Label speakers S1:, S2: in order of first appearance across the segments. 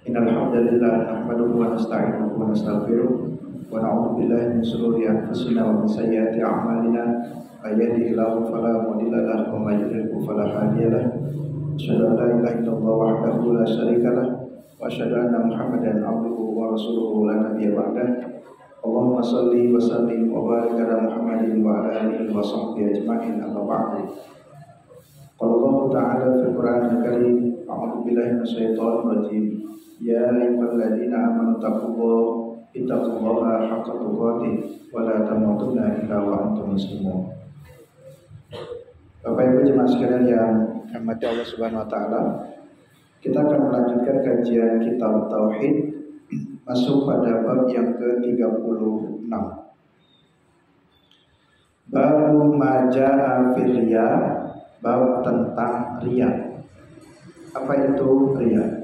S1: Innal hamdalillah nahmaduhu wa nasta'inuhu wa nastaghfiruh wa na'udzu billahi min shururi anfusina wa min sayyiati a'malina may yahdihillahu fala mudilla lahu wa may yudlil fala hadiya lahu asyhadu an la ilaha illallah wahdahu la syarika lahu wa asyhadu anna Muhammadan abduhu wa rasuluhu la nabiyya ba'dahu. Allahumma shalli wa sallim wa barik ala Muhammadin wa ala alihi wa sahbihi ajma'in, amma ba'du. Qala Allah ta'ala fil Qur'anil Karim, a'udzu billahi minasyaitonir rajim. Ya ayyuhalladzina amanu taqullaha haqqa tuqatih wa la tamutunna illa wa antum muslimun. Bapak Ibu jemaah sekalian yang dirahmati Allah Subhanahu wa taala, kita akan melanjutkan kajian kitab tauhid, masuk pada bab yang ke-36. Babu majaa fil riya, bab tentang riya. Apa itu riya?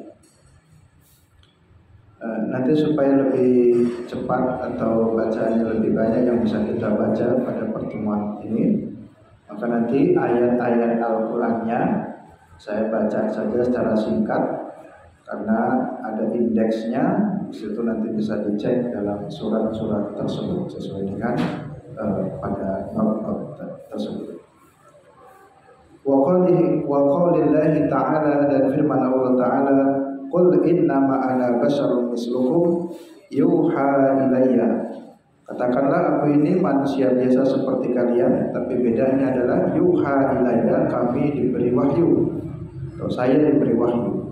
S1: Nanti supaya lebih cepat atau bacaannya lebih banyak yang bisa kita baca pada pertemuan ini, maka nanti ayat-ayat Al-Qur'annya saya baca saja secara singkat karena ada indeksnya. Situ nanti bisa dicek dalam surat-surat tersebut sesuai dengan pada bab tersebut. Wa qaulillahi ta'ala, dan firman Allah Ta'ala, qul innama ana basharun mislukum yuha ilayya. Katakanlah, aku ini manusia biasa seperti kalian, tapi bedanya adalah yuha ilayya, kami diberi wahyu atau saya diberi wahyu.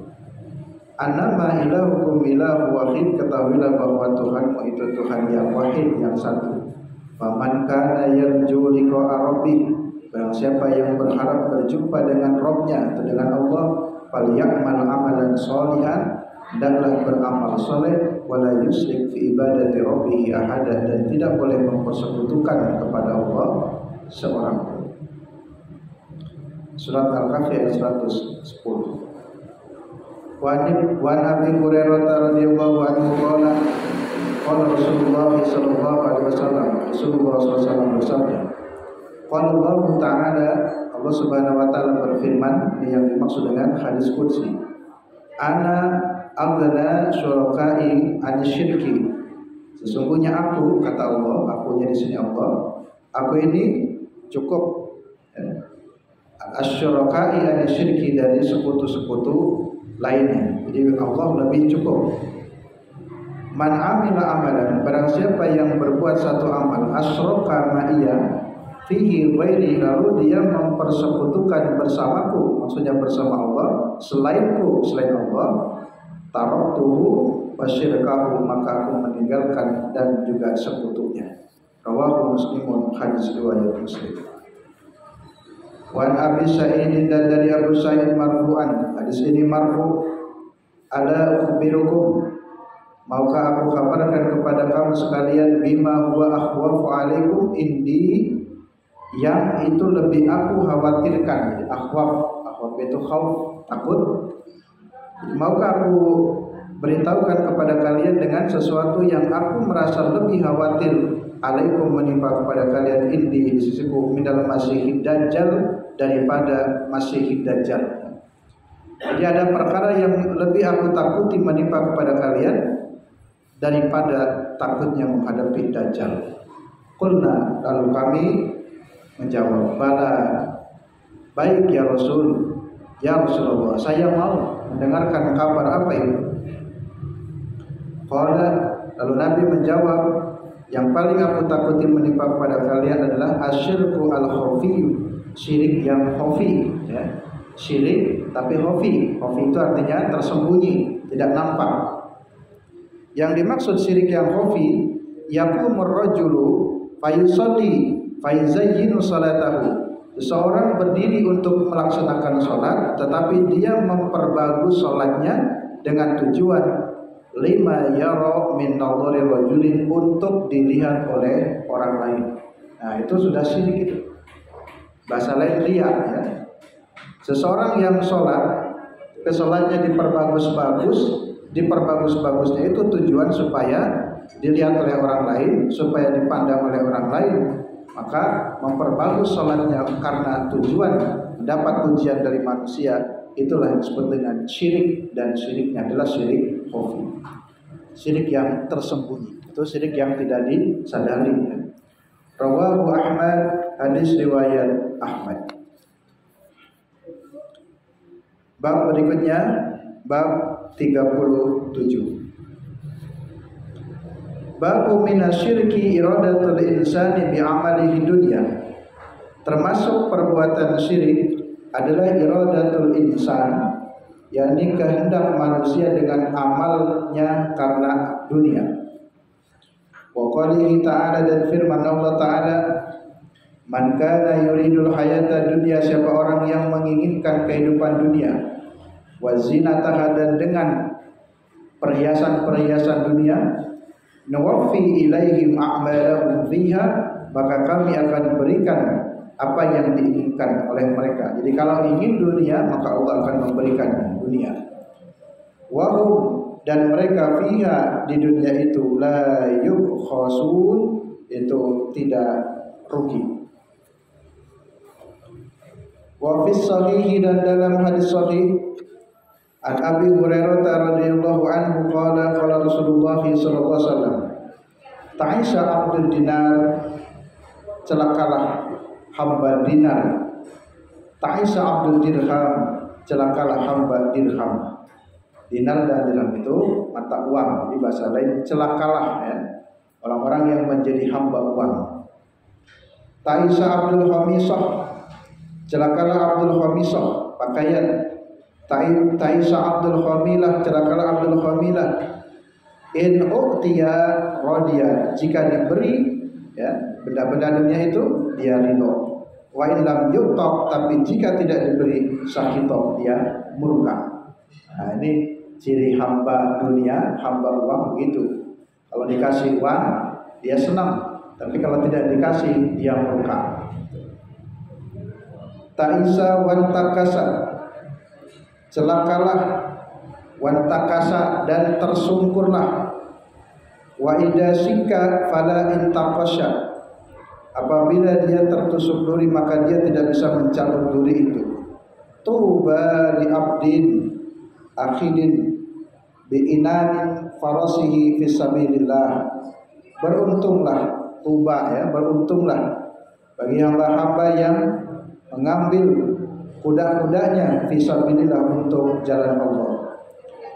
S1: Annama ilahukum ilahu wahid, ketahuilah bahwa Tuhanmu itu Tuhan yang wahid, yang satu. Faman kana yarju liqa'a rabbih, barang siapa yang berharap berjumpa dengan Rabb-nya atau dengan Allah, falyamal amalan sholihan, hendaklah beramal soleh, wala yusyrik fi ibadati rabbih ahada, dan tidak boleh mempersekutukan kepada Allah seorang pun. Surat Al-Kahfi ayat 110. Wa Nabi Hurairah radhiyallahu anhu qala qala Rasulullah sallallahu alaihi wasallam, Rasulullah sallallahu bersabda, qala Allah Ta'ala, Allah Subhanahu wa taala berfirman, yang dimaksud dengan hadis qudsi, ana aghna syuraka'i an syirki, sesungguhnya aku, kata Allah, akunya di sini Allah, aku ini cukup asyuraka'i an syirki, dari sekutu-sekutu lainnya. Jadi Allah lebih cukup. Man amila amalan, barang siapa yang berbuat satu amal, asyraka ma'iyya fihi ghairi, lalu dia mempersekutukan bersamaku, maksudnya bersama Allah, selain Allah, taraktuhu wa syirkahu, maka aku meninggalkan dan juga sekutunya. Rawahu Muslimun, hadis riwayat Muslim. Wan Abi Sa'id, dan dari Abu Sa'id marfu'an, hadis ini marfu', ala ukhbirukum, maukah aku kabarkan kepada kamu sekalian, bima huwa akhwafu alaikum indi, yang itu lebih aku khawatirkan. Akhwaf itu khauf, takut. Maukah aku beritahukan kepada kalian dengan sesuatu yang aku merasa lebih khawatir, alaikum, menimpa kepada kalian, indi, di sisiku, minal masihid dajjal, daripada masihid dajjal. Jadi ada perkara yang lebih aku takuti menimpa kepada kalian daripada takutnya menghadapi dajjal. Qulna, lalu kami menjawab, bala, baik ya Rasul, ya Rasulullah, saya mau mendengarkan kabar apa itu. Qala, lalu Nabi menjawab, yang paling aku takuti menimpa kepada kalian adalah asyirku al-khafi, syirik yang khafi, ya. Syirik tapi khafi. Khafi itu artinya tersembunyi, tidak nampak. Yang dimaksud syirik yang khafi, yaqumur rajulu fayusalli fayuzayyinu salatahu, seseorang berdiri untuk melaksanakan sholat, tetapi dia memperbagus sholatnya dengan tujuan lima yara min nadhari rajulin, untuk dilihat oleh orang lain. Nah, itu sudah syirik itu. Bahasa lain riya, ya. Seseorang yang sholat, sholatnya diperbagus-bagusnya itu tujuan supaya dilihat oleh orang lain, supaya dipandang oleh orang lain. Maka memperbagus sholatnya karena tujuan mendapat pujian dari manusia, itulah yang disebut dengan syirik, dan syiriknya adalah syirik khafi. Syirik yang tersembunyi, itu syirik yang tidak disadari. Rawahu Ahmad, hadis riwayat Ahmad. Bab berikutnya, bab 37. Babu minasyirki iradatul insani bi'amalihi dunya. Termasuk perbuatan syirik adalah iradatul insan, yakni kehendak manusia dengan amalnya karena dunia. Wa qalihi ta'ala, dan firman Allah Ta'ala, man kana yuridul hayata dunya, siapa orang yang menginginkan kehidupan dunia, wa zinataha, dan dengan perhiasan-perhiasan dunia, nuwaffi ilaihim a'malahum fiha, maka kami akan berikan apa yang diinginkan oleh mereka. Jadi kalau ingin dunia, maka Allah akan memberikan dunia. Wahum, dan mereka fiha, di dunia itu, la yubkhasun, itu tidak rugi. Wa fis sahih, dan dalam hadis sahih, an Abi Hurairah radhiyallahu anhu qala qala Rasulullah sallallahu alaihi wasallam, ta'isa abdul dinar, celakalah hamba dinar. Ta'isa abdul dirham, celakalah hamba dirham. Dinar dan dirham itu mata uang, di bahasa lain celakalah ya, orang-orang yang menjadi hamba uang. Ta'isa abdul khamisah, celakalah abdul khamisah, pakaian. Ta'isa abdul khamilah, celakalah abdul khamilah. In uqtiya radiya, jika diberi ya benda-benda dunia itu dia ridho. Wa in lam yu'ta, tapi jika tidak diberi sakito, dia murka. Nah, ini ciri hamba dunia, hamba uang begitu. Kalau dikasih uang dia senang, tapi kalau tidak dikasih dia murka. Ta'isa wantakasa, celakalah wantakasa, dan tersungkurlah. Wa idasika fala intaqasha, apabila dia tertusuk duri maka dia tidak bisa mencabut duri itu. Tuba li abdin akhidin bi inanin farasihi fi sabilillah, beruntunglah, tuba ya, beruntunglah bagi hamba-hamba yang mengambil kuda-kudanya fi sabilillah, untuk jalan Allah.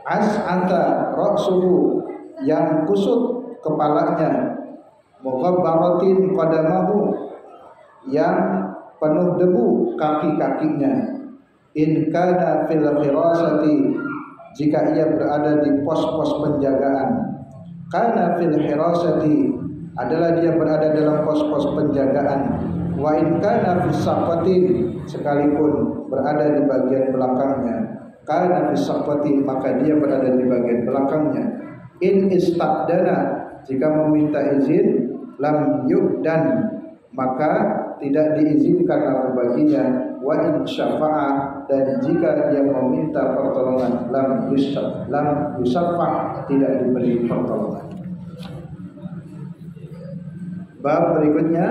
S1: As'anta ra'suhu, yang kusut kepalanya, mughabbaratin qadamahu, yang penuh debu kaki-kakinya. In kana fil khirasati, jika ia berada di pos-pos penjagaan. Kana fil khirasati, adalah dia berada dalam pos-pos penjagaan. Wa in kana fis saqatin, sekalipun berada di bagian belakangnya. Kana fis saqatin, maka dia berada di bagian belakangnya. In istadana, jika meminta izin, lam yu'dan, maka tidak diizinkan baginya. Wa in syafa'a, dan jika dia meminta pertolongan, lam yusaffa, tidak diberi pertolongan. Bab berikutnya,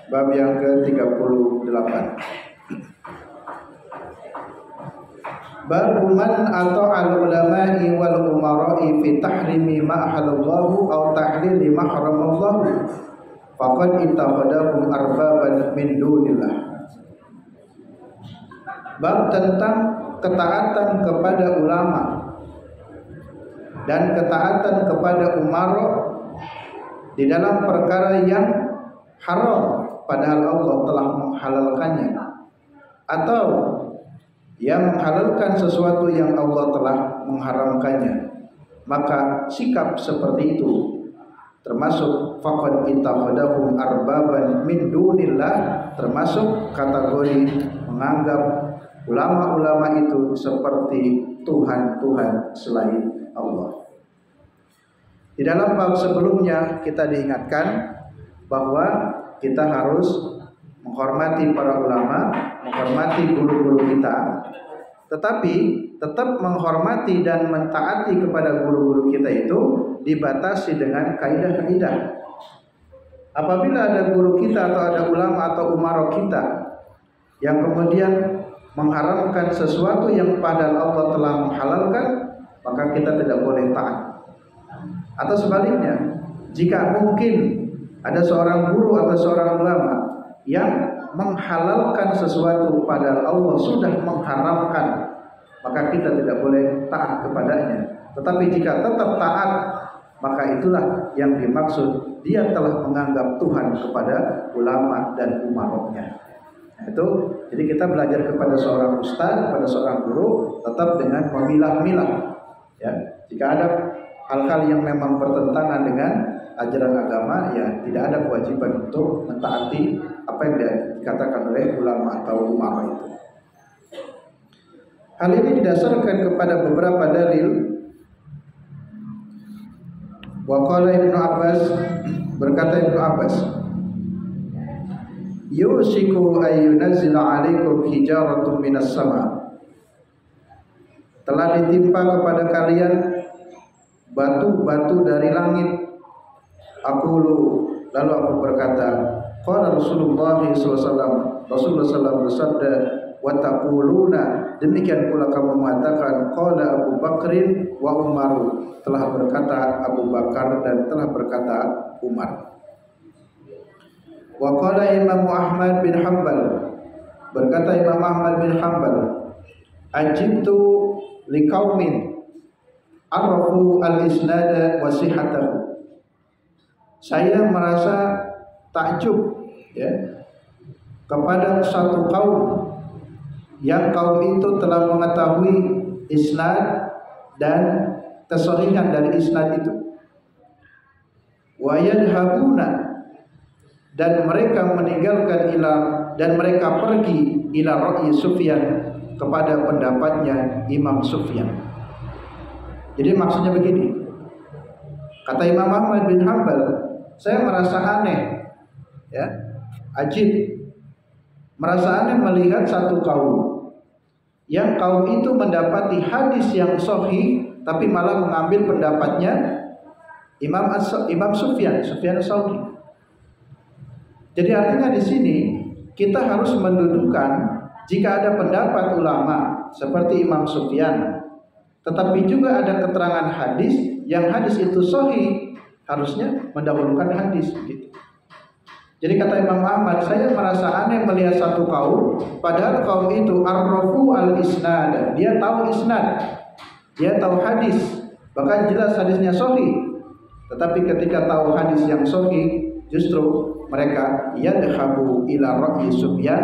S1: bab yang ke-38. Bab man atau al-ulama'i wal umara'i fi tahrimi ma halallahu aw tahlili ma haramallahu faqad ittakhadahum arbaban min dunillah. Bab tentang ketaatan kepada ulama dan ketaatan kepada umara di dalam perkara yang haram padahal Allah telah menghalalkannya, atau yang menghalalkan sesuatu yang Allah telah mengharamkannya, maka sikap seperti itu termasuk faqad ittakhadahum arbaban min dunillah, termasuk kategori menganggap ulama-ulama itu seperti Tuhan-Tuhan selain Allah. Di dalam bab sebelumnya kita diingatkan bahwa kita harus menghormati para ulama, menghormati guru-guru kita, tetapi tetap menghormati dan mentaati kepada guru-guru kita itu dibatasi dengan kaidah-kaidah. Apabila ada guru kita atau ada ulama atau umara kita yang kemudian mengharamkan sesuatu yang padahal Allah telah menghalalkan, maka kita tidak boleh taat. Atau sebaliknya, jika mungkin ada seorang guru atau seorang ulama yang menghalalkan sesuatu padahal Allah sudah mengharamkan, maka kita tidak boleh taat kepadanya. Tetapi jika tetap taat, maka itulah yang dimaksud dia telah menganggap Tuhan kepada ulama dan umaroknya. Nah, itu jadi kita belajar kepada seorang ustaz, kepada seorang guru, tetap dengan memilah-milah. Ya, jika ada hal-hal yang memang bertentangan dengan ajaran agama, ya tidak ada kewajiban untuk mentaati apa yang dikatakan oleh ulama atau umara itu. Hal ini didasarkan kepada beberapa dalil. Wa qala Ibnu Abbas, berkata Ibnu Abbas, yusiku ayyunazila alaikum hijaratun minas sama. Telah ditimpa kepada kalian batu-batu dari langit. Lalu aku berkata, qala Rasulullah SAW, Rasulullah SAW bersabda, wa taquluna, demikian pula kamu mengatakan, qala Abu Bakrin wa Umar, telah berkata Abu Bakar dan telah berkata Umar. Wa qala Imam Ahmad bin Hanbal, berkata Imam Ahmad bin Hanbal, ajibtu liqaumin arafu al-isnada wa sihhatahu. Saya merasa takjub, ya, kepada satu kaum yang kaum itu telah mengetahui isnad dan kesahihan dari isnad itu. Wa yadhabuna, dan mereka meninggalkan dan mereka pergi ila ra'yi Sufyan, kepada pendapatnya Imam Sufyan. Jadi maksudnya begini, kata Imam Ahmad bin Hanbal, saya merasa aneh, ya, ajib, merasa aneh melihat satu kaum yang kaum itu mendapati hadis yang sahih, tapi malah mengambil pendapatnya Imam Sufyan Tsauri. Jadi artinya di sini kita harus mendudukkan, jika ada pendapat ulama seperti Imam Sufyan, tetapi juga ada keterangan hadis yang hadis itu sahih, harusnya mendahulukan hadis gitu. Jadi kata Imam Ahmad, saya merasa aneh melihat satu kaum, padahal kaum itu arrafu al-isnad, dia tahu isnad, dia tahu hadis, bahkan jelas hadisnya sahih. Tetapi ketika tahu hadis yang sahih, justru mereka yadhabu ila ra'yi Sufyan,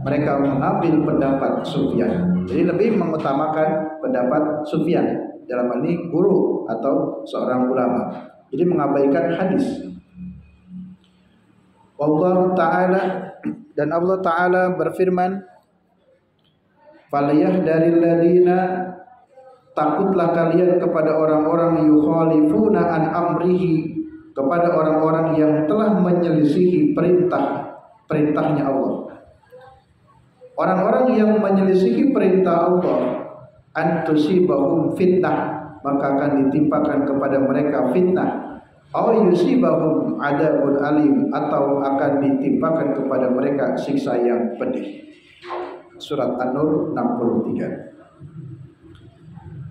S1: mereka mengambil pendapat Sufyan. Jadi lebih mengutamakan pendapat Sufyan, dalam hal ini guru atau seorang ulama. Jadi mengabaikan hadis. Wallahu ta'ala, dan Allah ta'ala berfirman, falyahdharil ladina, takutlah kalian kepada orang-orang yukhalifuna an amrihi, kepada orang-orang yang telah menyelisihi perintahnya Allah. Orang-orang yang menyelisihi perintah Allah, an tusibahum fitnah, maka akan ditimpakan kepada mereka fitnah, aw yusibahum adabun alim, atau akan ditimpakan kepada mereka siksa yang pedih. Surat An-Nur 63.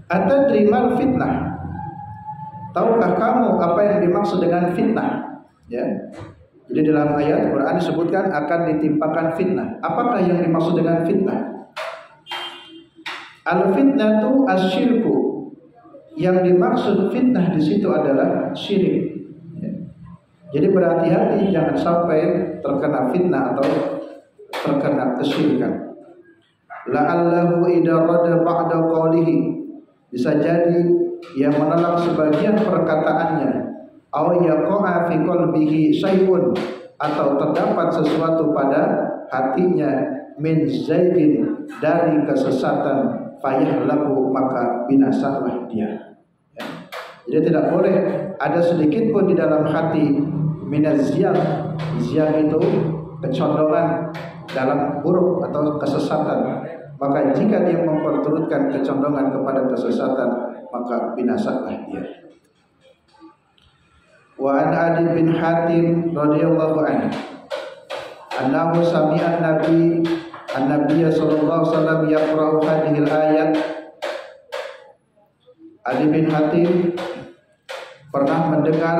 S1: Atadri mal fitnah, tahukah kamu apa yang dimaksud dengan fitnah? Ya. Jadi dalam ayat Quran disebutkan akan ditimpakan fitnah. Apakah yang dimaksud dengan fitnah? Al-fitnatu asyirku, yang dimaksud fitnah di situ adalah syirik. Ya. Jadi berhati-hati jangan sampai terkena fitnah atau terkena kesyirikan. La'allahu idza rada ba'da qawlihi, bisa jadi ia menolak sebagian perkataannya, aw yaqa'a fi qalbihi syai'un, atau terdapat sesuatu pada hatinya, min zaidin, dari kesesatan, fayahlaku, maka binasalah dia. Ya. Jadi tidak boleh ada sedikit pun di dalam hati minaziyah. Ziyah itu kecondongan dalam buruk atau kesesatan. Maka jika dia memperturutkan kecondongan kepada kesesatan, maka binasalah dia. Wa an Adi bin Hatim radhiyallahu anhu annahu sami'a Nabi an-nabiy sallallahu alaihi wasallam yaqra'u hadhihi al-ayat. Ali bin Hatim pernah mendengar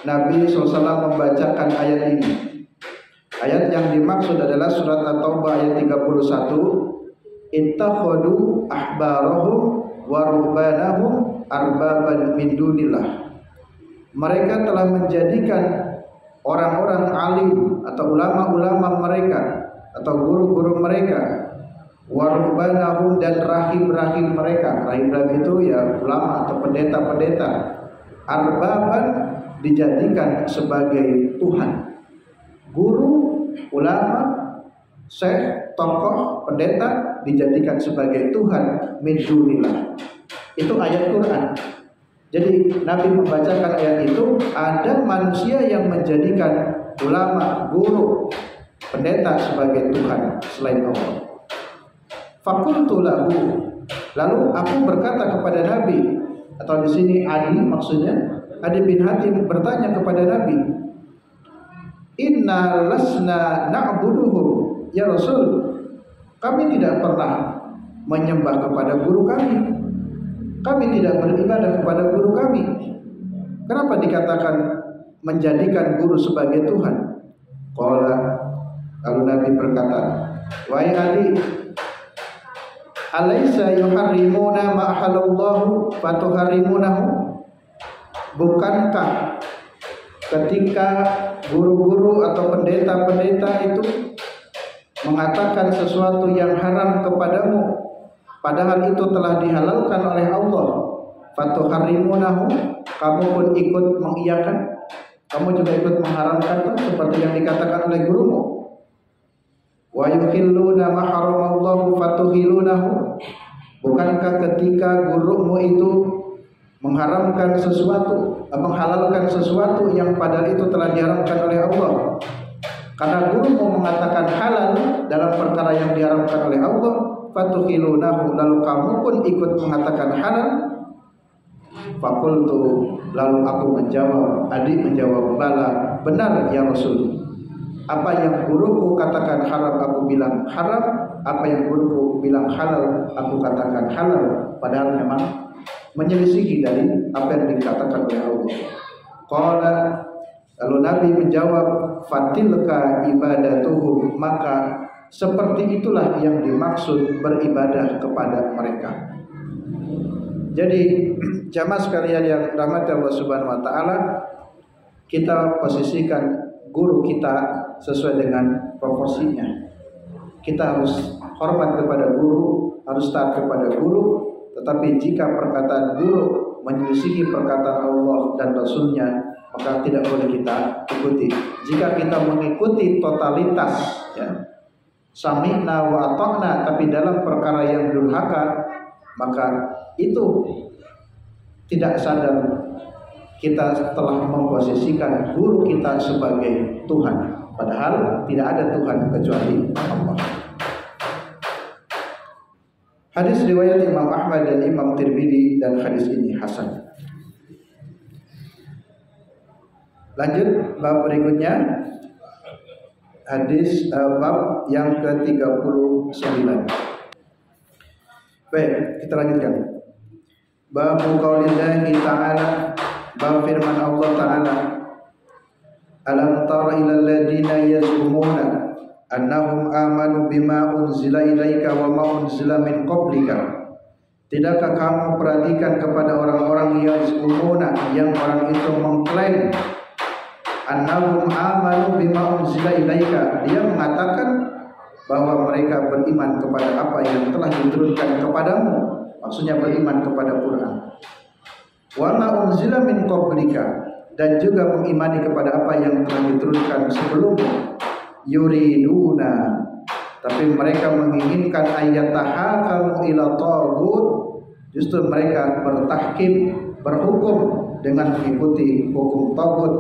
S1: Nabi SAW membacakan ayat ini. Ayat yang dimaksud adalah surat At-Taubah ayat 31. Ittakhadu ahbarahum wa ruhbanahum arbaban min dunillah. Mereka telah menjadikan orang-orang alim atau ulama-ulama mereka atau guru-guru mereka, wa ruhbanahum, dan rahib-rahib mereka. Rahib-rahib itu ya ulama atau pendeta-pendeta. Arbaban dijadikan sebagai Tuhan. Guru, ulama, syekh, tokoh, pendeta dijadikan sebagai Tuhan min dunillah. Itu ayat Quran. Jadi Nabi membacakan ayat itu, ada manusia yang menjadikan ulama, guru, pendeta sebagai Tuhan selain Allah. Fakultu lahu, lalu aku berkata kepada Nabi, atau di sini Adi maksudnya, Adi bin Hatim bertanya kepada Nabi, inna lasna na'buduhum ya Rasul, kami tidak pernah menyembah kepada guru kami tidak beribadah kepada guru kami. Kenapa dikatakan menjadikan guru sebagai Tuhan? Qala, lalu Nabi berkata, wahai Adi, alaysa yuharrimuna ma halallahu fatuharrimunahu? Bukankah ketika guru-guru atau pendeta-pendeta itu mengatakan sesuatu yang haram kepadamu, padahal itu telah dihalalkan oleh Allah, fatuharrimunahu, kamu pun ikut mengiyakan, kamu juga ikut mengharamkan seperti yang dikatakan oleh gurumu. Wa yuhilluna ma haramallahu fatuhilunahu, bukankah ketika gurumu itu mengharamkan sesuatu, menghalalkan sesuatu yang padahal itu telah diharamkan oleh Allah, karena gurumu mengatakan halal dalam perkara yang diharamkan oleh Allah, fatuhilunahu, lalu kamu pun ikut mengatakan halal. Fakultu, lalu aku menjawab, Adi menjawab, bala, benar ya Rasul. Apa yang guruku katakan haram, aku bilang haram. Apa yang guruku bilang halal, aku katakan halal. Padahal memang menyelisihi dari apa yang dikatakan oleh Allah. Qala, lalu Nabi menjawab, fatilka ibadatuhum, maka seperti itulah yang dimaksud beribadah kepada mereka. Jadi jamaah sekalian yang rahmati Allah Subhanahu wa taala, kita posisikan guru kita sesuai dengan proporsinya. Kita harus hormat kepada guru, harus taat kepada guru, tetapi jika perkataan guru menyelisihi perkataan Allah dan Rasulnya, maka tidak boleh kita ikuti. Jika kita mengikuti totalitas, ya, sami'na wa ata'na, tapi dalam perkara yang durhaka, maka itu tidak sadar kita telah memposisikan guru kita sebagai Tuhan, padahal tidak ada Tuhan kecuali Allah. Hadis riwayat Imam Ahmad dan Imam Tirmidzi, dan hadis ini hasan. Lanjut bab berikutnya, hadis bab yang ke-39. Baik, kita lanjutkan. Bab qaulillahi ta'ala, bab firman Allah Ta'ala, alam tara ilal ladina yazumuna annahum amanu bima unzila ilaika wa ma unzila min qablika. Tidakkah kamu perhatikan kepada orang-orang yazumuna, yang orang itu mengklaim annahum amanu bima unzila ilaika, dia mengatakan bahwa mereka beriman kepada apa yang telah diturunkan kepadamu, maksudnya beriman kepada Quran. Wa ma unzila min qablika, dan juga mengimani kepada apa yang telah diturunkan sebelumnya. Yuriduna, tapi mereka menginginkan ayatahakamu ila taghut, justru mereka bertahkim, berhukum dengan mengikuti hukum taghut.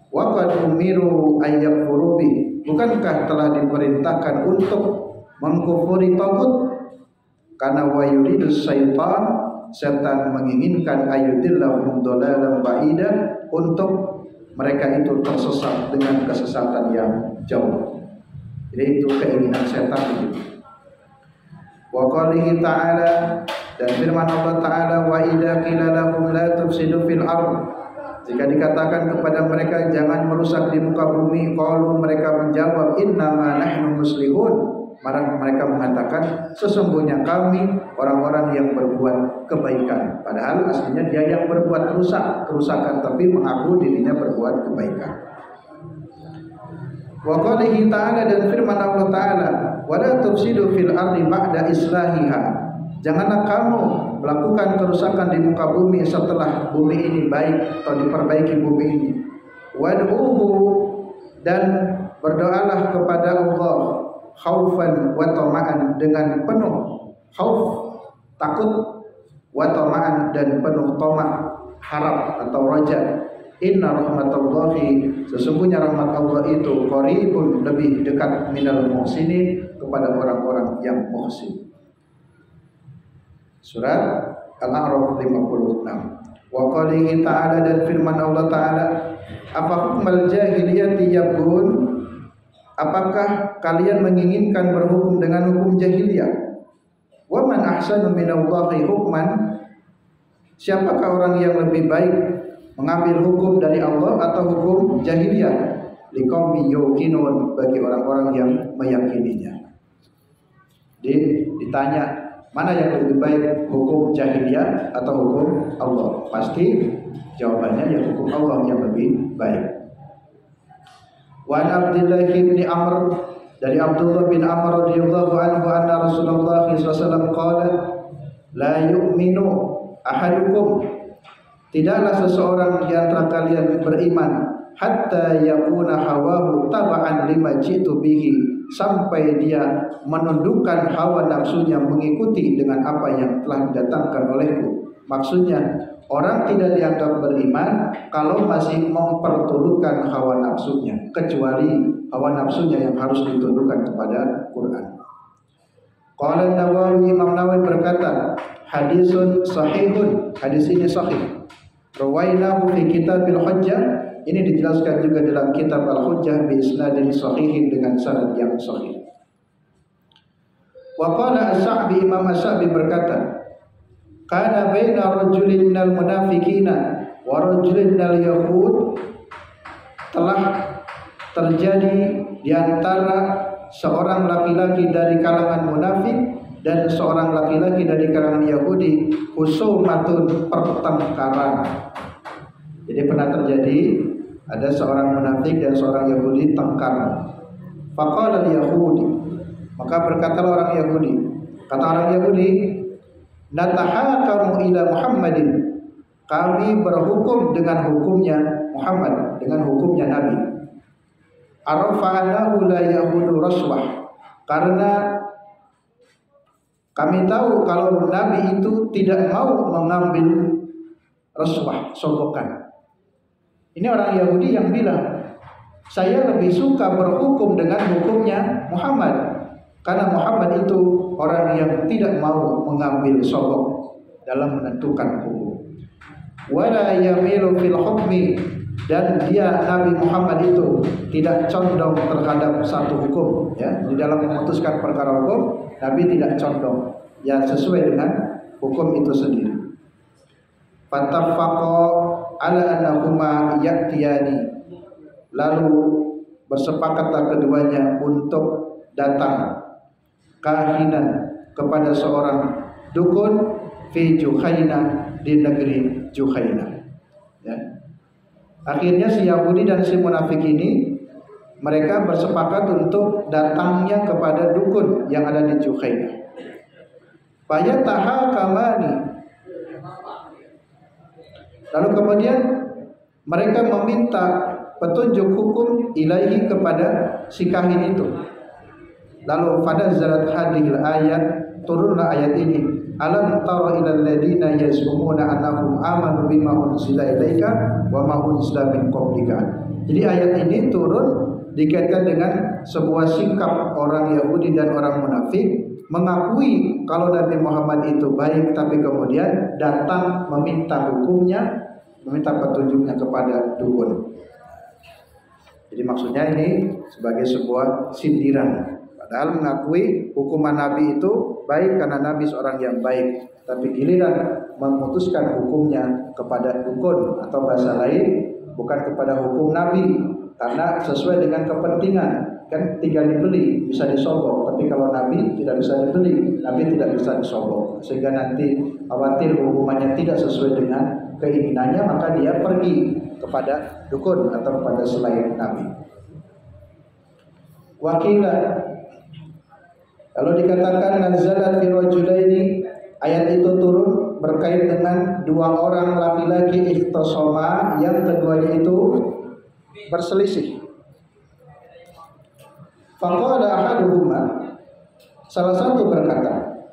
S1: Wa qad umiru ayyakfuru bi, bukankah telah diperintahkan untuk mengkufuri taghut? Karena wa yuridus syaitan, setan menginginkan ayudillahum dhalalan ba'ida, untuk mereka itu tersesat dengan kesesatan yang jauh. Jadi itu keinginan setan itu. Wa qalihi ta'ala, dan firman Allah Ta'ala, wa idza qila lahum la tufsidu fil ardh, jika dikatakan kepada mereka jangan merusak di muka bumi, qalu, mereka menjawab, innama nahnu muslihun, mereka mengatakan sesungguhnya kami orang-orang yang berbuat kebaikan, padahal aslinya dia yang berbuat kerusakan, tapi mengaku dirinya berbuat kebaikan. Wa qalihi ta'ala, dan firman Allah Ta'ala, wala tufsidu fil ardi ba'da islahiha, janganlah kamu melakukan kerusakan di muka bumi setelah bumi ini baik atau diperbaiki bumi ini. Wad'uhu, dan berdoalah kepada Allah khaufan wa tama'an, dengan penuh khauf takut, wa tama'an dan penuh tamak harap atau raja. Inna rahmatallahi, sesungguhnya rahmat Allah itu qaribun, lebih dekat, minal muhsinin, kepada orang-orang yang muhsin. Surat Al-A'raf 56. Wa qalihi ta'ala, dan firman Allah Ta'ala, afa hukmal jahiliyati yabghun, apakah kalian menginginkan berhukum dengan hukum jahiliyah? Wa man ahsanu minallahi hukman, siapakah orang yang lebih baik mengambil hukum dari Allah atau hukum jahiliyah? Liqaumi yuqinun, bagi orang-orang yang meyakininya. Ditanya mana yang lebih baik, hukum jahiliyah atau hukum Allah? Pasti jawabannya ya hukum Allah yang lebih baik. Wa Abdullah bin Amr, dari Abdullah bin Amr radhiyallahu anhu, anna Rasulullah sallallahu alaihi wasallam qala, la yu'minu ahadukum, tidaklah seseorang di antara kalian beriman, hatta yakuna hawahu taba'an lima jitu bihi, sampai dia menundukkan hawa nafsunya mengikuti dengan apa yang telah didatangkan olehku. Maksudnya orang tidak dianggap beriman kalau masih memperturutkan hawa nafsunya, kecuali hawa nafsunya yang harus ditundukkan kepada Quran. Qala Nawawi, Imam Nawawi berkata, hadisun sahihun, hadis ini sahih. Rawainahu fi kitabil hujjah, ini dijelaskan juga dalam kitab Al-Hujjah bi isnadin sahihin, dengan sanad yang sahih. Wa qala As-Sa'bi, Imam As-Sa'bi berkata, kana baina rajulin minal munafiqina wa rajulin minal yahud, telah terjadi di antara seorang laki-laki dari kalangan munafik dan seorang laki-laki dari kalangan Yahudi, husumatun, pertengkaran. Jadi pernah terjadi, ada seorang munafik dan seorang Yahudi tengkar. Faqala al-Yahudi, maka berkatalah orang Yahudi, kata orang Yahudi, natahakamu ila Muhammadin, kami berhukum dengan hukumnya Muhammad, dengan hukumnya Nabi. Arafa'anahu la yahudu raswah, karena kami tahu kalau Nabi itu tidak mau mengambil raswah, sogokan. Ini orang Yahudi yang bilang, saya lebih suka berhukum dengan hukumnya Muhammad, karena Muhammad itu orang yang tidak mau mengambil sogok dalam menentukan hukum. Wala yamilu fil hukmi, dan dia Nabi Muhammad itu tidak condong terhadap satu hukum, ya. Di dalam memutuskan perkara hukum, Nabi tidak condong, ya sesuai dengan hukum itu sendiri. Fattafaqo ala annahuma ya'tiyani, lalu bersepakatlah keduanya untuk datang kahinan kepada seorang dukun fi Juhaina, di negeri Juhaina, ya. Akhirnya si Yahudi dan si munafik ini, mereka bersepakat untuk datangnya kepada dukun yang ada di Juhaina. Fayatahakamani, lalu kemudian mereka meminta petunjuk hukum ilahi kepada si kahin itu. Lalu pada zalat hadhil ayat, turunlah ayat ini, alam tara ilal ladina yazumuna annahum amanu bima unzila ilaika wa ma unzila min qablika. Jadi ayat ini turun dikaitkan dengan sebuah sikap orang Yahudi dan orang munafik, mengakui kalau Nabi Muhammad itu baik, tapi kemudian datang meminta hukumnya, meminta petunjuknya kepada dukun. Jadi maksudnya ini sebagai sebuah sindiran. Padahal mengakui hukuman Nabi itu baik karena Nabi seorang yang baik. Tapi giliran memutuskan hukumnya kepada dukun atau bahasa lain bukan kepada hukum Nabi, karena sesuai dengan kepentingan. Kan tinggal dibeli, bisa disogok. Tapi kalau Nabi tidak bisa dibeli, Nabi tidak bisa disogok. Sehingga nanti khawatir hukumannya tidak sesuai dengan keinginannya, maka dia pergi kepada dukun atau kepada selain Nabi. Wakilah, kalau dikatakan nazalat fi rajulaini, ayat itu turun berkait dengan dua orang laki-laki ikhtasama yang keduanya itu berselisih. Faqala ahaduhuma, salah satu berkata,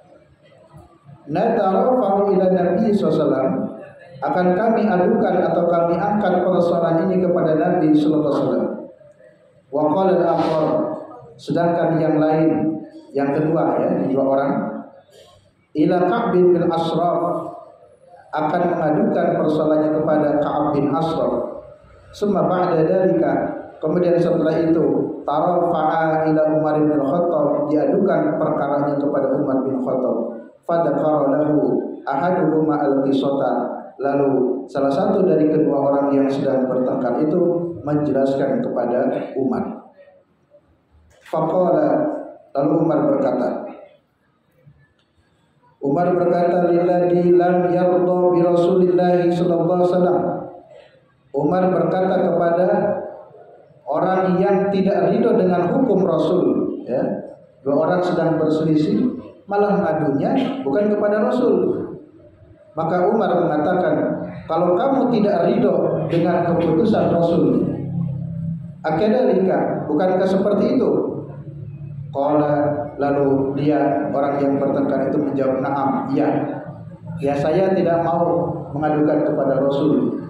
S1: natarafahu ila Nabi SAW, akan kami adukan atau kami angkat persoalan ini kepada Nabi SAW. Wa qala al-akhar, sedangkan yang lain, yang kedua ya, dua orang, ila Ka'b bin Ashraf, akan mengadukan persoalannya kepada Ka'ab bin Ashraf. Summa ba'da dalika, kemudian setelah itu tarafa'a ila Umar bin Khattab, diadukan perkaranya kepada Umar bin Khattab. Fadzakara lahu ahaduhuma al-qissata, lalu salah satu dari kedua orang yang sedang bertengkar itu menjelaskan kepada Umar. Faqala, lalu Umar berkata, lilladzi lam yarda bi Rasulillah sallallahu alaihi wasallam. Umar berkata kepada orang yang tidak ridho dengan hukum Rasul, ya. Dua orang sedang berselisih, malah ngadunya bukan kepada Rasul. Maka Umar mengatakan, kalau kamu tidak ridho dengan keputusan Rasul, akadzalika, bukankah seperti itu? Qala, lalu dia orang yang bertengkar itu menjawab, na'am, iya. Ya, saya tidak mau mengadukan kepada Rasul.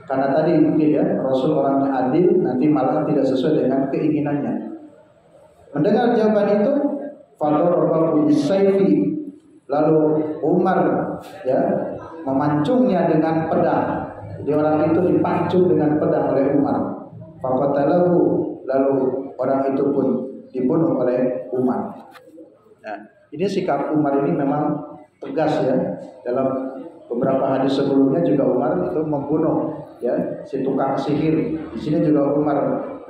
S1: Karena tadi mungkin ya, Rasul orangnya adil, nanti malah tidak sesuai dengan keinginannya. Mendengar jawaban itu, fadarabahu bisayfi, lalu Umar ya memancungnya dengan pedang. Jadi orang itu dipancung dengan pedang oleh Umar. Faqatalahu, lalu orang itu pun dibunuh oleh Umar. Nah, ini sikap Umar ini memang tegas ya. Dalam beberapa hadis sebelumnya juga Umar itu membunuh ya si tukang sihir. Di sini juga Umar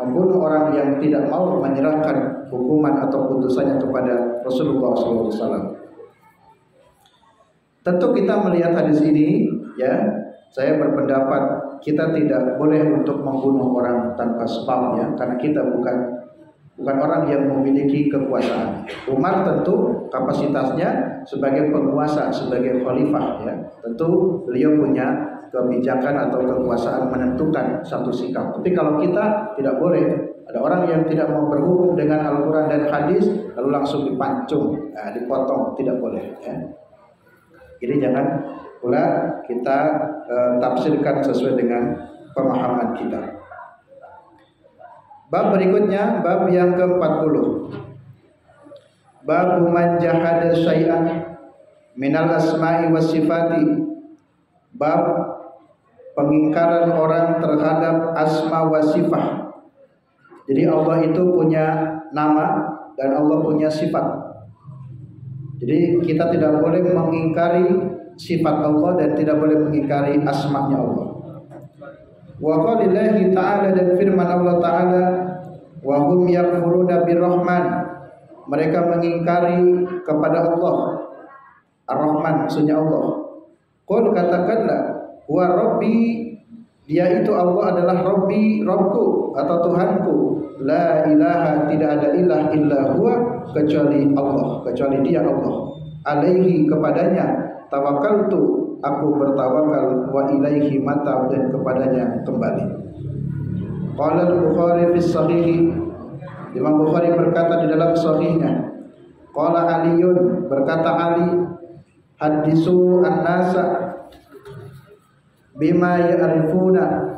S1: membunuh orang yang tidak mau menyerahkan hukuman atau putusannya kepada Rasulullah SAW. Tentu kita melihat hadis ini ya, saya berpendapat kita tidak boleh untuk membunuh orang tanpa sebab ya, karena kita bukan orang yang memiliki kekuasaan. Umar tentu kapasitasnya sebagai penguasa, sebagai khalifah ya. Tentu beliau punya kebijakan atau kekuasaan menentukan satu sikap. Tapi kalau kita tidak boleh, ada orang yang tidak mau berhukum dengan Al-Quran dan hadis lalu langsung dipancung, dipotong, tidak boleh ya. Jadi jangan pula kita tafsirkan sesuai dengan pemahaman kita. Bab berikutnya, bab yang ke-40. Bab man jahada syai'an minal asma'i was sifati. Bab pengingkaran orang terhadap asma wa sifat. Jadi Allah itu punya nama dan Allah punya sifat. Jadi kita tidak boleh mengingkari sifat Allah dan tidak boleh mengingkari asma-Nya Allah. Wa qaulillahi ta'ala, dan firman Allah Ta'ala, wa hum yakfuruna birrahman, mereka mengingkari kepada Allah. Ar-Rahman maksudnya Allah. Qul, katakanlah, wa rabbi, dia itu Allah adalah Rabbi, Rabbku atau Tuhanku. La ilaha, tidak ada ilah illa huwa, kecuali Allah, kecuali dia Allah. Alaihi, kepadanya tawakkaltu, aku bertawakal, wa ilaihi matab, dan kepadanya kembali. Qala al-Bukhari fi sahih, Imam Bukhari berkata di dalam sahihnya. Qala Aliyun, berkata Ali, hadisu an-nasa bima ya'rifuna,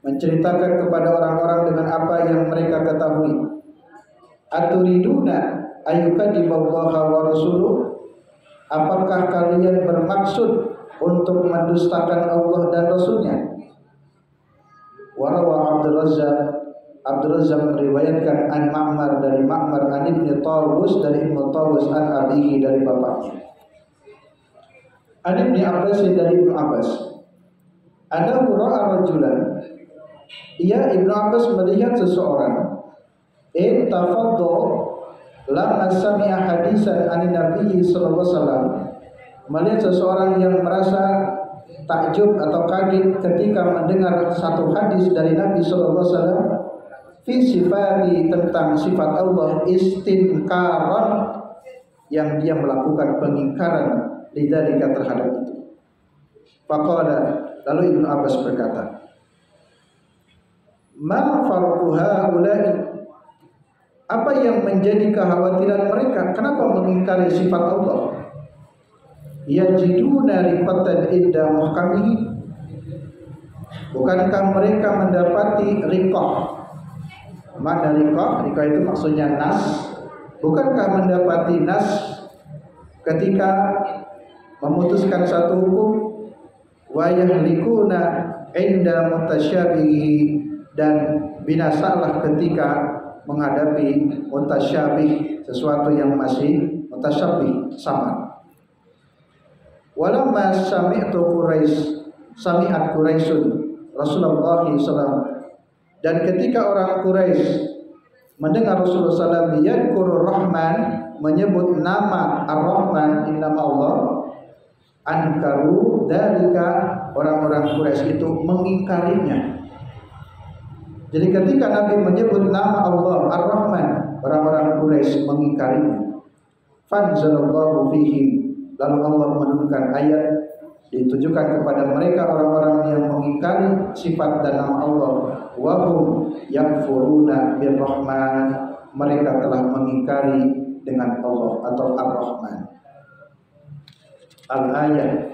S1: menceritakan kepada orang-orang dengan apa yang mereka ketahui. Aturiduna ayyukadiballaha wa rasuluh, apakah kalian bermaksud untuk mendustakan Allah dan Rasulnya? Warawa Abdul Razzaq Abdul Razzaq meriwayatkan an Ma'mar dari Ma'mar an Ibnu Tawus dari Ibnu Tawus an abihi dari bapaknya. An Ibnu Abbas dari Ibnu Abbas. Anahu ra'a rajulan. Ia Ibnu Abbas melihat seseorang tafaddo lamma sami'a hadisan an Nabi sallallahu alaihi wasallam. Melihat seseorang yang merasa takjub atau kaget ketika mendengar satu hadis dari Nabi sallallahu alaihi wasallam fi sifati tentang sifat Allah istinkaran yang dia melakukan pengingkaran lidzalika terhadap itu. Faqala, lalu Ibnu Abbas berkata, ma farqu haula'i, apa yang menjadi kekhawatiran mereka? Kenapa mengingkari sifat Allah? Yajiduna rifatan inda muhkamihi, bukankah mereka mendapati riqah? Mana riqah? Riqah itu maksudnya nas. Bukankah mendapati nas ketika memutuskan satu hukum? Wa yahlikuna inda mutasyabihi, dan binasalah ketika menghadapi mutasyabih, sesuatu yang masih mutasyabih, sama. Walamma sami'tu sami'at Quraisyun Rasulullah SAW, dan ketika orang Quraisy mendengar Rasulullah SAW yadhkurur Rahman, menyebut nama Ar-Rahman, nama Allah, ankaru dalika, orang-orang Quraisy itu mengingkarinya. Jadi ketika Nabi menyebut nama Allah Ar-Rahman, orang-orang Quraisy mengingkarinya. Fanzalallahu fihim, lalu Allah menurunkan ayat ditujukan kepada mereka orang-orang yang mengingkari sifat dan nama Allah. Wa hum yakfuruna birrahman, mereka telah mengingkari dengan Allah atau Ar-Rahman. Al-ayat,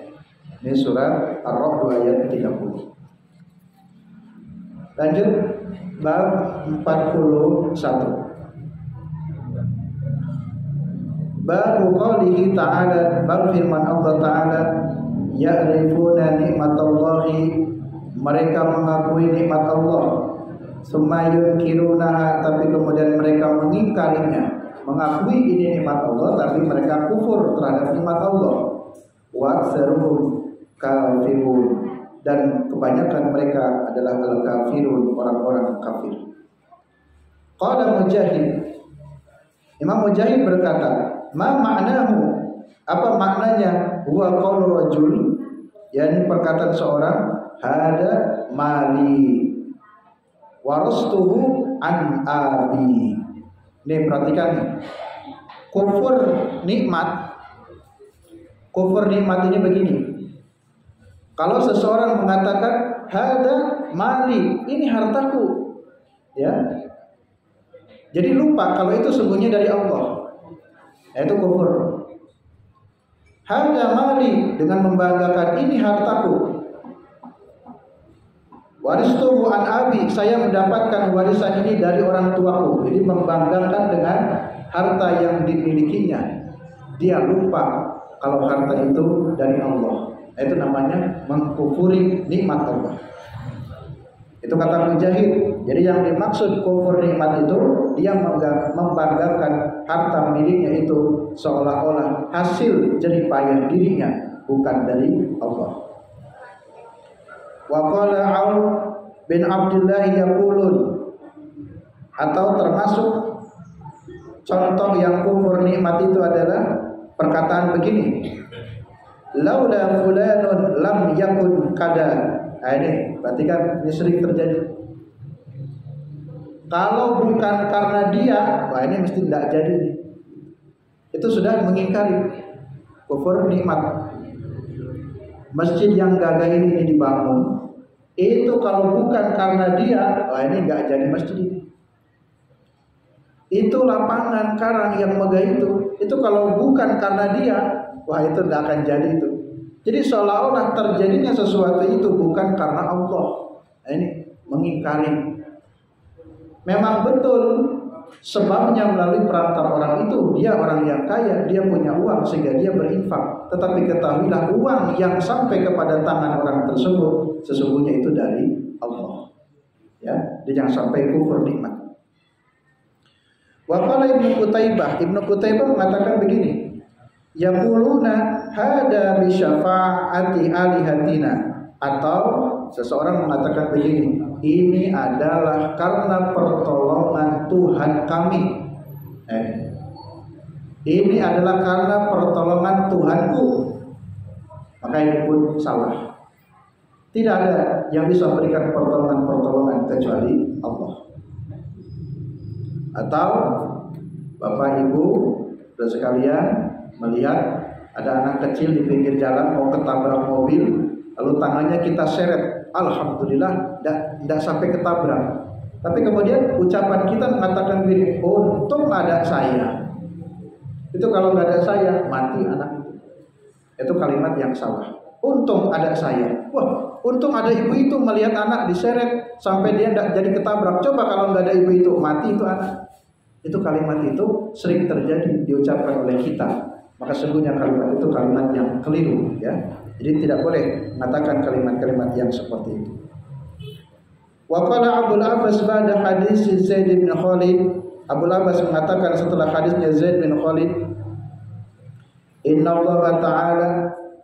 S1: ini surat Ar-Ra'd ayat 30. Lanjut bab 41. Bab qaulihi ta'ala, bab firman Allah Ta'ala, ya'rifuna nikmatallahi, mereka mengakui nikmat Allah, summa yunkirunaha, tapi kemudian mereka mengingkarinya. Mengakui ini nikmat Allah tapi mereka kufur terhadap nikmat Allah. Wa aktsaruhum kafirun, dan kebanyakan mereka adalah al-kafirun, orang-orang kafir. Qala Mujahid, Imam Mujahid berkata, ma ma'nahu, apa maknanya? Huwa qaulu rajul, yakni perkataan seorang, hada mali warastuhu an abi. Ini perhatikan nih. Kufur nikmat ini begini. Kalau seseorang mengatakan hada mali, ini hartaku, ya. Jadi lupa kalau itu sungguhnya dari Allah. Itu kufur. Hada mali, dengan membanggakan ini hartaku. Waristuhu an abi, saya mendapatkan warisan ini dari orang tuaku. Jadi membanggakan dengan harta yang dimilikinya. Dia lupa kalau harta itu dari Allah. Itu namanya mengkufuri nikmat Allah. Itu kata Mujahid. Jadi yang dimaksud kufur nikmat itu, dia membanggakan harta miliknya itu seolah-olah hasil jerih payah dirinya, bukan dari Allah. Wa qala Aun bin Abdullah yaqulun, atau termasuk contoh yang kufur nikmat itu adalah perkataan begini, laula fulanun lam yakun kada. Nah, ini perhatikan, ini sering terjadi. Kalau bukan karena dia, wah ini mesti tidak jadi. Itu sudah mengingkari kufur nikmat. Masjid yang gagah ini dibangun, itu kalau bukan karena dia, wah ini nggak jadi masjid. Itu lapangan karang yang megah itu kalau bukan karena dia, wah itu tidak akan jadi itu. Jadi seolah-olah terjadinya sesuatu itu bukan karena Allah. Nah, ini mengingkari. Memang betul sebabnya melalui perantara orang itu. Dia orang yang kaya, dia punya uang sehingga dia berinfak. Tetapi ketahuilah uang yang sampai kepada tangan orang tersebut sesungguhnya itu dari Allah. Ya, dia jangan sampai kufur nikmat. Wa qala Ibnu Qutaibah mengatakan begini, yaquluna hada bi syafa'ati alihatina, atau seseorang mengatakan begini, ini adalah karena pertolongan Tuhan kami. Ini adalah karena pertolongan Tuhanku. Maka ini pun salah. Tidak ada yang bisa memberikan pertolongan kecuali Allah. Atau Bapak Ibu dan sekalian melihat ada anak kecil di pinggir jalan mau ketabrak mobil, lalu tangannya kita seret, alhamdulillah tidak sampai ketabrak. Tapi kemudian ucapan kita mengatakan begini, untung ada saya. Itu kalau nggak ada saya mati anak itu. Itu kalimat yang salah. Untung ada saya. Wah, untung ada ibu itu melihat anak diseret sampai dia tidak jadi ketabrak. Coba kalau nggak ada ibu itu, mati itu anak. Itu kalimat itu sering terjadi diucapkan oleh kita. Maka sesungguhnya kalimat itu kalimat yang keliru, ya. Jadi tidak boleh mengatakan kalimat-kalimat yang seperti itu. Wa qala Abul Abbas ba'da hadis Zaid bin Khalid. Abul Abbas mengatakan setelah hadisnya Zaid bin Khalid, Inna Allah Ta'ala,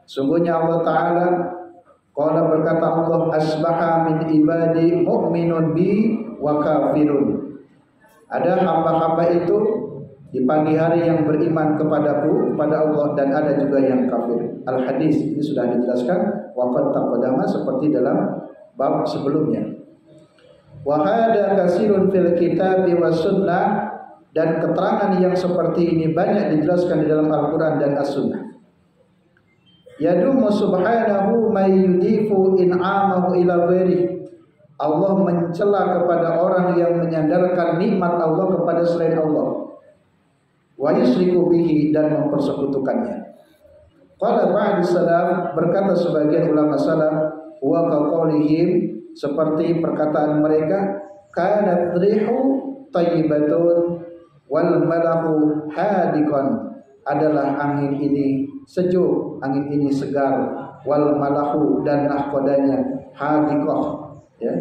S1: sungguhnya Allah Ta'ala, qala berkata Allah, asbaha min ibadi mu'minun bi wa kafirun. Ada hamba-hamba itu di pagi hari yang beriman kepadaku, kepada Allah, dan ada juga yang kafir. Al-hadis ini sudah dijelaskan waqad taqaddama seperti dalam bab sebelumnya. Wa hada kasirun fil kitab wa sunnah, dan keterangan yang seperti ini banyak dijelaskan di dalam Al-Qur'an dan As-Sunnah. Yadumu subhanahu may yudifu in'amahu ila ghairi. Allah mencela kepada orang yang menyandarkan nikmat Allah kepada selain Allah. Wa yusyriku bihi, dan mempersekutukannya. Qala ba'd salaf, berkata sebagian ulama salaf, wa kaqaulihim, seperti perkataan mereka, kanat rihu thayyibatun wal malahu hadikon, adalah angin ini sejuk, angin ini segar, wal malahu, dan nahkodanya hadikoh, ya,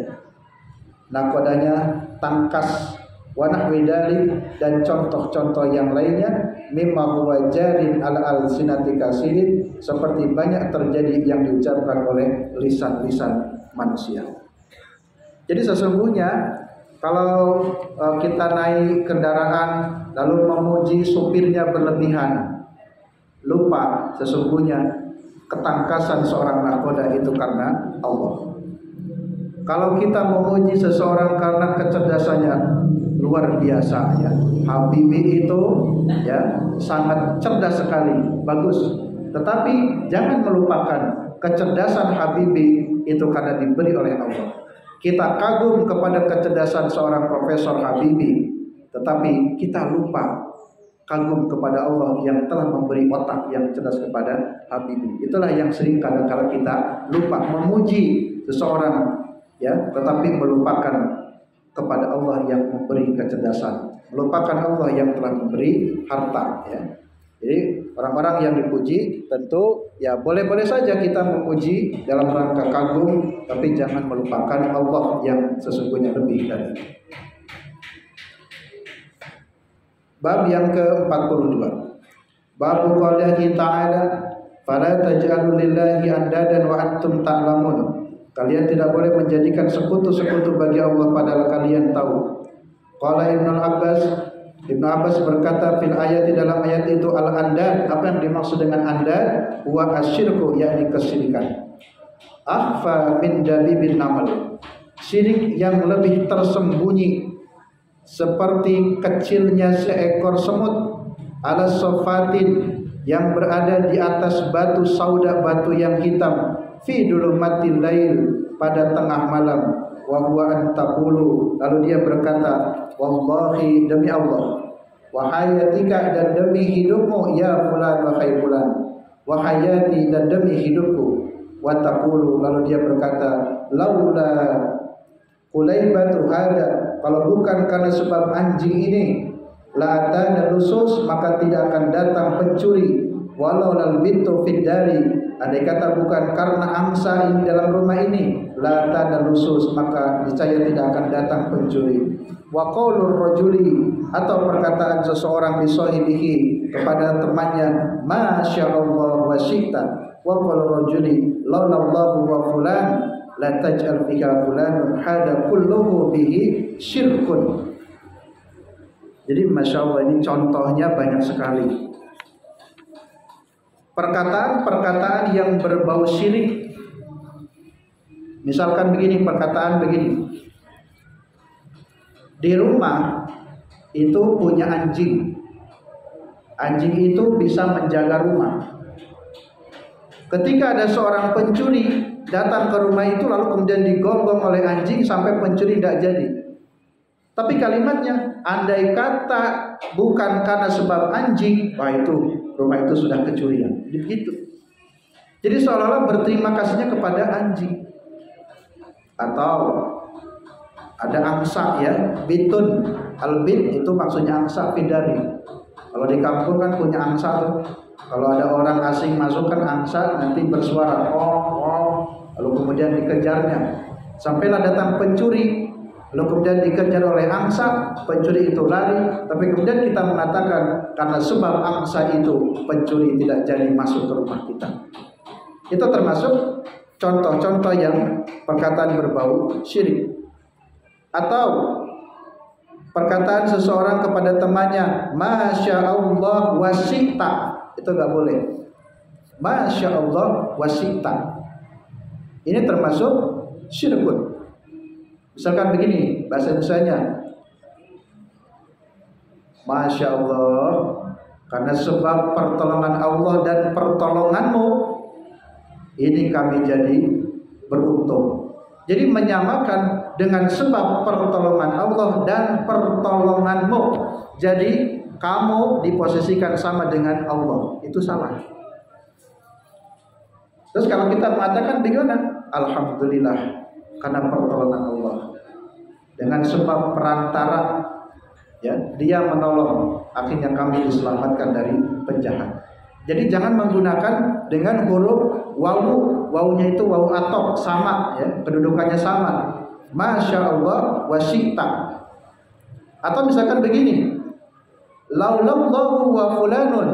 S1: nahkodanya tangkas, wa nahwi dzalik, dan contoh-contoh yang lainnya, mimma huwa jarin al-sinati kasirin, seperti banyak terjadi yang diucapkan oleh lisan-lisan manusia. Jadi sesungguhnya kalau kita naik kendaraan lalu memuji supirnya berlebihan, lupa sesungguhnya ketangkasan seorang nahkoda itu karena Allah. Kalau kita memuji seseorang karena kecerdasannya luar biasa, ya, Habibie itu, ya, sangat cerdas sekali, bagus. Tetapi jangan melupakan kecerdasan Habibie itu karena diberi oleh Allah. Kita kagum kepada kecerdasan seorang Profesor Habibie, tetapi kita lupa kagum kepada Allah yang telah memberi otak yang cerdas kepada Habibie. Itulah yang sering kadang-kadang kita lupa memuji seseorang, ya, tetapi melupakan kepada Allah yang memberi kecerdasan, melupakan Allah yang telah memberi harta, ya. Jadi orang-orang yang dipuji tentu ya boleh-boleh saja kita memuji dalam rangka kagum, tapi jangan melupakan Allah yang sesungguhnya lebih dari. Bab yang ke-42. Bab qaulihi ta'ala, fala taj'alu lillahi andadan wa antum ta'lamun. Kalian tidak boleh menjadikan sekutu-sekutu bagi Allah padahal kalian tahu. Qala Ibnu Abbas berkata fil ayat, di dalam ayat itu al-andad, apa yang dimaksud dengan andad? Wa asyirku, yakni kesyirikan. Akhfa min dabibin namal, syirik yang lebih tersembunyi seperti kecilnya seekor semut, ala sofatin, yang berada di atas batu sauda, batu yang hitam, fi dulumatil lail, pada tengah malam, wa huwa antaqulu, lalu dia berkata, wallahi, demi Allah, wa hayatika, dan demi hidupmu, ya fulan wa khai fulan, wa hayati, dan demi hidupku, wa taqulu, lalu dia berkata, laula qulaibatu hada, kalau bukan karena sebab anjing ini, la atana lusus, maka tidak akan datang pencuri, walau lal bintu fid dari, andai kata bukan karena angsa ini dalam rumah ini, la tadalusus, maka niscaya tidak akan datang pencuri. Wa qaulur rajuli, atau perkataan seseorang bi sahibihi kepada temannya, masyaallah wa syi'ta, wa qaulur rajuli laulallahu wa fulan la taj'al fika fulanun hada kulluhu bihi syirkun. Jadi Masya Allah, ini contohnya banyak sekali perkataan-perkataan yang berbau syirik. Misalkan begini, perkataan begini, di rumah itu punya anjing, anjing itu bisa menjaga rumah. Ketika ada seorang pencuri datang ke rumah itu lalu kemudian digonggong oleh anjing sampai pencuri tidak jadi. Tapi kalimatnya, andai kata bukan karena sebab anjing, wah itu rumah itu sudah kecurian. Begitu. Jadi seolah-olah berterima kasihnya kepada anjing. Atau ada angsa ya, bitun, albit itu maksudnya angsa, pindari. Kalau di kampung kan punya angsa tuh. Kalau ada orang asing masuk kan angsa nanti bersuara oh, lalu kemudian dikejarnya. Sampailah datang pencuri, lalu kemudian dikejar oleh angsa, pencuri itu lari, tapi kemudian kita mengatakan karena sebab angsa itu pencuri tidak jadi masuk ke rumah kita. Itu termasuk contoh-contoh yang perkataan berbau syirik. Atau perkataan seseorang kepada temannya, Masya Allah wa syi'ta, itu gak boleh. Masya Allah wa syi'ta, ini termasuk syirkun. Misalkan begini, bahasa Indonesianya, Masya Allah, karena sebab pertolongan Allah dan pertolonganmu, ini kami jadi beruntung. Jadi menyamakan dengan sebab pertolongan Allah dan pertolonganmu, jadi kamu diposisikan sama dengan Allah, itu salah. Terus kalau kita mengatakan bagaimana? Alhamdulillah, karena pertolongan Allah, dengan sebab perantara ya, dia menolong, akhirnya kami diselamatkan dari penjahat. Jadi jangan menggunakan dengan huruf wawu, wawunya itu wawu atop, sama ya, kedudukannya sama. Masya Allah wa syi'ta. Atau misalkan begini, laulallahu wa fulanun,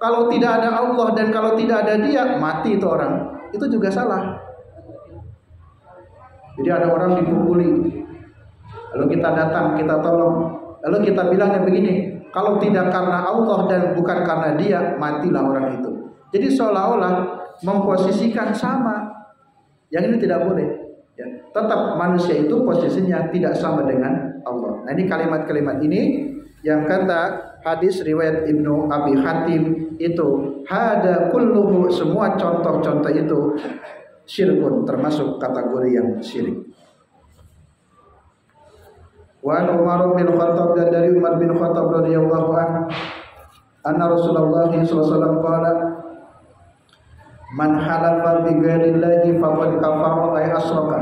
S1: kalau tidak ada Allah dan kalau tidak ada dia, mati itu orang. Itu juga salah. Jadi ada orang dipukuli, lalu kita datang, kita tolong, lalu kita bilangnya begini, kalau tidak karena Allah dan bukan karena dia, matilah orang itu. Jadi seolah-olah memposisikan sama. Yang ini tidak boleh ya. Tetap manusia itu posisinya tidak sama dengan Allah. Nah ini kalimat-kalimat ini yang kata hadis riwayat Ibnu Abi Hatim itu, hada kulluhu, semua contoh-contoh itu syirkun, termasuk kategori yang syirik. Wa Umar bin Khattab, dan dari Umar bin Khattab radhiyallahu anhu, anna Rasulullah sallallahu alaihi wasallam qala, man halafa bi ghairillahi faqad kafara ay asyraka.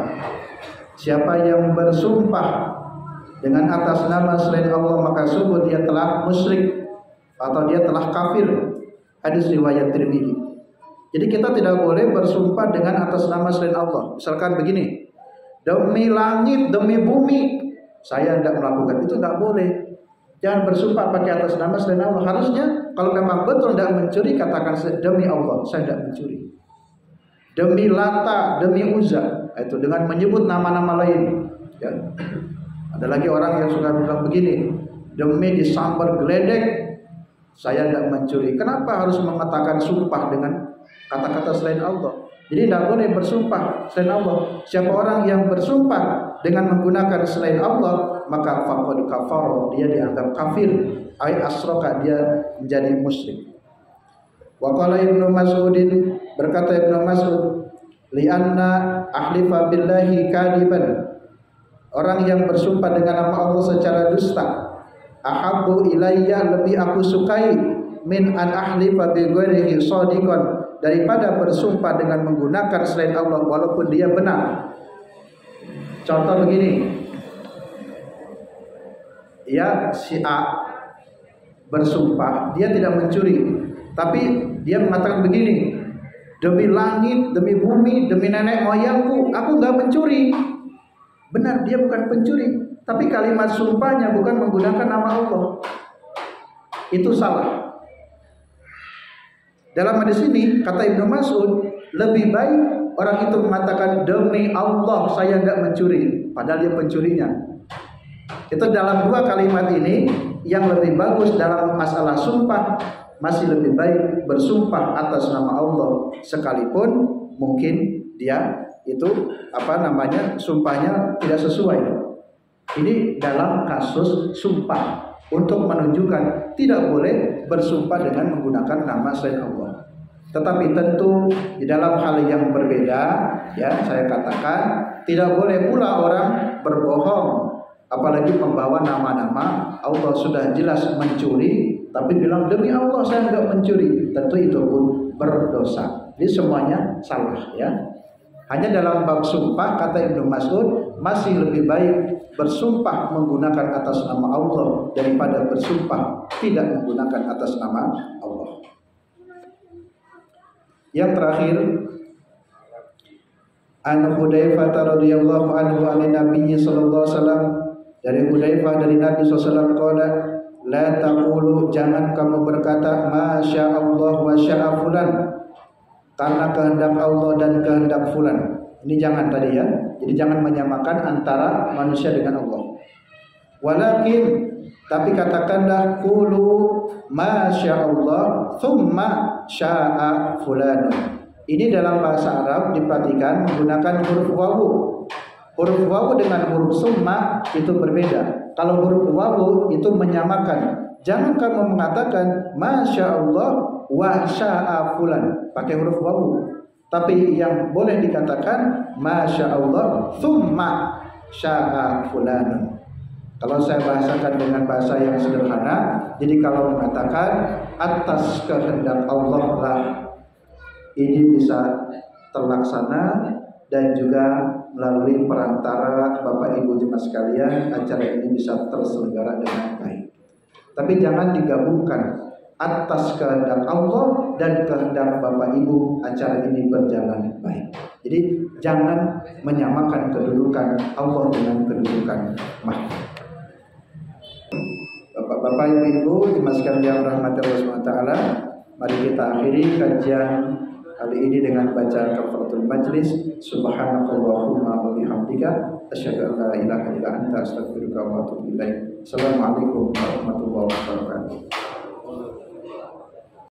S1: Siapa yang bersumpah dengan atas nama selain Allah, maka sungguh dia telah musyrik atau dia telah kafir. Hadis riwayat Tirmidzi. Jadi kita tidak boleh bersumpah dengan atas nama selain Allah. Misalkan begini, demi langit, demi bumi, saya tidak melakukan, itu tidak boleh. Jangan bersumpah pakai atas nama selain Allah. Harusnya kalau memang betul tidak mencuri, katakan demi Allah, saya tidak mencuri. Demi Lata, demi Uzza, itu dengan menyebut nama-nama lain. Ya. Ada lagi orang yang suka bilang begini, demi disambar geledek, saya tidak mencuri. Kenapa harus mengatakan sumpah dengan kata-kata selain Allah? Jadi tidak boleh bersumpah selain Allah. Siapa orang yang bersumpah dengan menggunakan selain Allah, maka faqad kafara, dia dianggap kafir, ay asyraka, dia menjadi musyrik. Wa qala Ibnu Mas'udin, berkata Ibnu Mas'ud, li'anna ahlifa billahi kadiban, orang yang bersumpah dengan nama Allah secara dusta, ahabbu ilayya, lebih aku sukai, min an ahlifa bi ghairihi shadiqan, daripada bersumpah dengan menggunakan selain Allah walaupun dia benar. Contoh begini, ya si A bersumpah dia tidak mencuri, tapi Dia mengatakan begini, demi langit, demi bumi, demi nenek moyangku, aku nggak mencuri. Benar, dia bukan pencuri, tapi kalimat sumpahnya bukan menggunakan nama Allah. Itu salah. Dalam hadis ini kata Ibnu Mas'ud, lebih baik orang itu mengatakan demi Allah saya nggak mencuri, padahal dia pencurinya. Itu dalam dua kalimat ini yang lebih bagus dalam masalah sumpah, masih lebih baik bersumpah atas nama Allah sekalipun mungkin dia itu sumpahnya tidak sesuai. Ini dalam kasus sumpah untuk menunjukkan tidak boleh bersumpah dengan menggunakan nama selain Allah. Tetapi tentu di dalam hal yang berbeda, ya saya katakan tidak boleh pula orang berbohong, apalagi membawa nama-nama Allah. Sudah jelas mencuri, tapi bilang demi Allah saya tidak mencuri, tentu itu pun berdosa. Jadi semuanya salah, ya. Hanya dalam bab sumpah kata Ibnu Mas'ud masih lebih baik bersumpah menggunakan atas nama Allah daripada bersumpah tidak menggunakan atas nama Allah. Yang terakhir, an Hudzaifah radhiyallahu anhu an Nabi sallallahu alaihi wasallam, dari Hudzaifah dari Nabi sallallahu alaihi wasallam qala, la taqulu, jangan kamu berkata masya Allah wa syaa fulan, karena kehendak Allah dan kehendak fulan. Ini jangan tadi, ya. Jadi jangan menyamakan antara manusia dengan Allah. Walakin, tapi katakanlah qulu masya Allah thumma syaa fulanun. Ini dalam bahasa Arab diperhatikan menggunakan huruf wawu. Huruf wawu dengan huruf summa itu berbeda. Kalau huruf wawu itu menyamakan. Jangan kamu mengatakan masya Allah wa syaa fulan pakai huruf wawu. Tapi yang boleh dikatakan masya Allah thumma syaa fulanun. Kalau saya bahasakan dengan bahasa yang sederhana, jadi kalau mengatakan atas kehendak Allah lah ini bisa terlaksana, dan juga melalui perantara Bapak Ibu jemaah sekalian acara ini bisa terselenggara dengan baik. Tapi jangan digabungkan atas kehendak Allah dan kehendak Bapak Ibu acara ini berjalan baik. Jadi jangan menyamakan kedudukan Allah dengan kedudukan makhluk. Bapak Ibu jemaah sekalian rahmati Allah SWT, mari kita akhiri kajian kali ini dengan baca kafaratul majlis. Subhanakallahumma wa bihamdika asyhadu an la ilaha illa anta astaghfiruka wa atubu ilaik. Assalamualaikum warahmatullahi wabarakatuh.